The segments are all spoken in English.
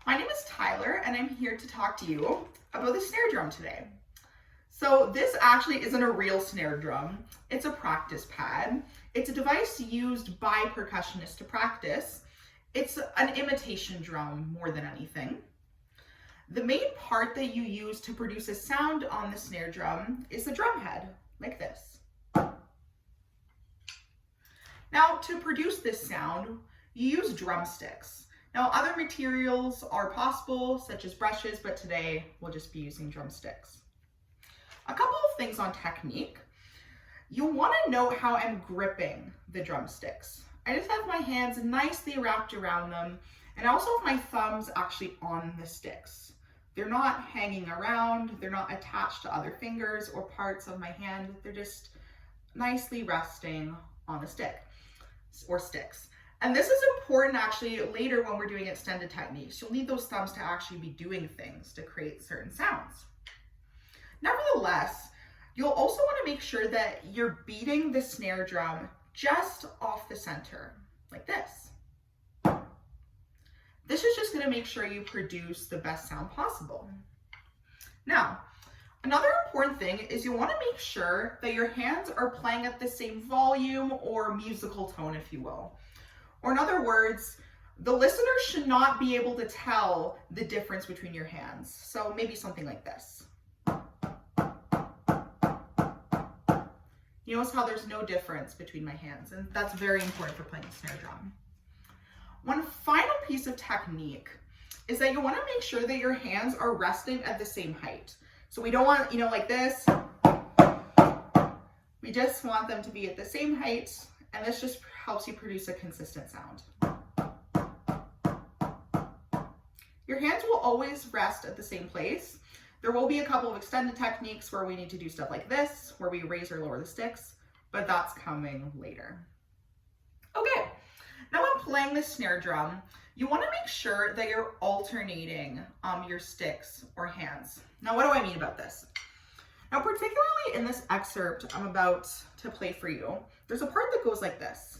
My name is Tyler and I'm here to talk to you about the snare drum today. So this actually isn't a real snare drum. It's a practice pad. It's a device used by percussionists to practice. It's an imitation drum more than anything. The main part that you use to produce a sound on the snare drum is the drum head, like this. Now, to produce this sound, you use drumsticks. Now, other materials are possible, such as brushes, but today we'll just be using drumsticks. A couple of things on technique. You'll want to note how I'm gripping the drumsticks. I just have my hands nicely wrapped around them, and I also have my thumbs actually on the sticks. They're not hanging around, they're not attached to other fingers or parts of my hand, they're just nicely resting on the stick or sticks. And this is important actually later when we're doing extended techniques. You'll need those thumbs to actually be doing things to create certain sounds. Nevertheless, you'll also want to make sure that you're beating the snare drum just off the center, like this. This is just going to make sure you produce the best sound possible. Now, another important thing is you want to make sure that your hands are playing at the same volume or musical tone, if you will. Or in other words, the listener should not be able to tell the difference between your hands. So maybe something like this. You notice how there's no difference between my hands, and that's very important for playing a snare drum. One final piece of technique is that you want to make sure that your hands are resting at the same height. So we don't want, like this. We just want them to be at the same height, and this just helps you produce a consistent sound. Your hands will always rest at the same place. There will be a couple of extended techniques where we need to do stuff like this, where we raise or lower the sticks, but that's coming later. Okay, now when playing the snare drum, you want to make sure that you're alternating your sticks or hands. Now, what do I mean about this? Now, particularly in this excerpt I'm about to play for you, there's a part that goes like this.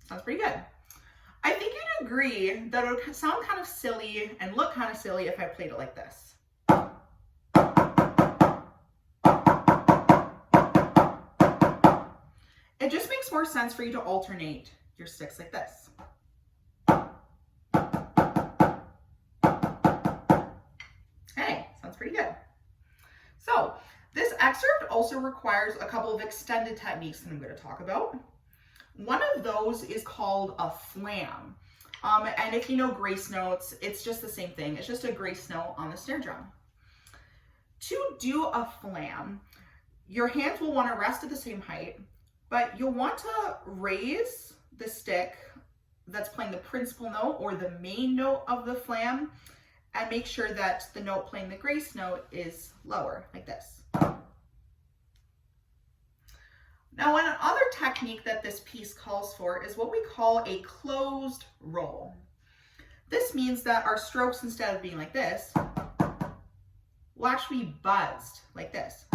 Sounds pretty good. I think you'd agree that it would sound kind of silly and look kind of silly if I played it like this. It just makes more sense for you to alternate your sticks like this. Hey, sounds pretty good. So this excerpt also requires a couple of extended techniques that I'm going to talk about. One of those is called a flam. And if you know grace notes, it's just the same thing. It's just a grace note on the snare drum. To do a flam, your hands will want to rest at the same height, but you'll want to raise the stick that's playing the principal note or the main note of the flam, and make sure that the note playing the grace note is lower, like this. Now, another technique that this piece calls for is what we call a closed roll. This means that our strokes, instead of being like this, will actually be buzzed like this.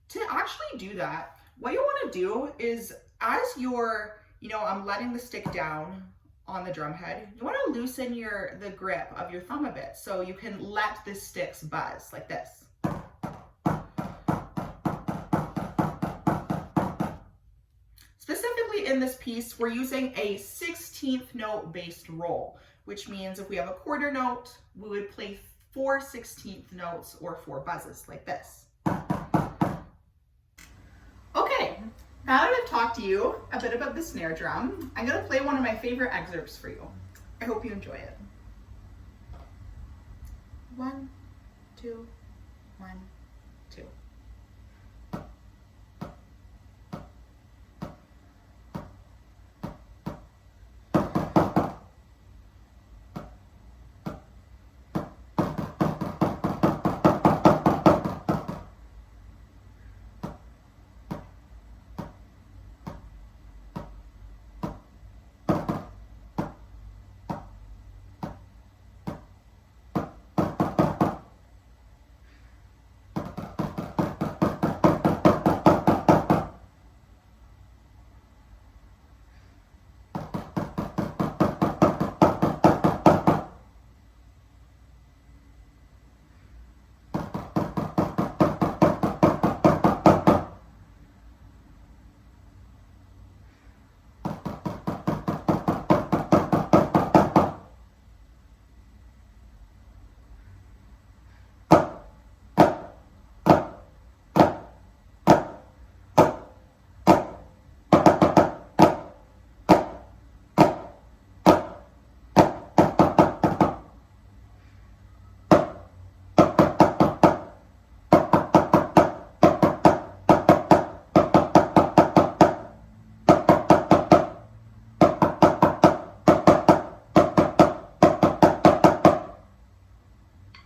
To actually do that, what you want to do is, as you're, I'm letting the stick down on the drum head, you want to loosen the grip of your thumb a bit so you can let the sticks buzz like this. Specifically in this piece, we're using a 16th note based roll, which means if we have a quarter note, we would play 4 16th notes or 4 buzzes like this. Okay, now that I've talked to you a bit about the snare drum, I'm going to play one of my favorite excerpts for you. I hope you enjoy it. 1, 2, 1.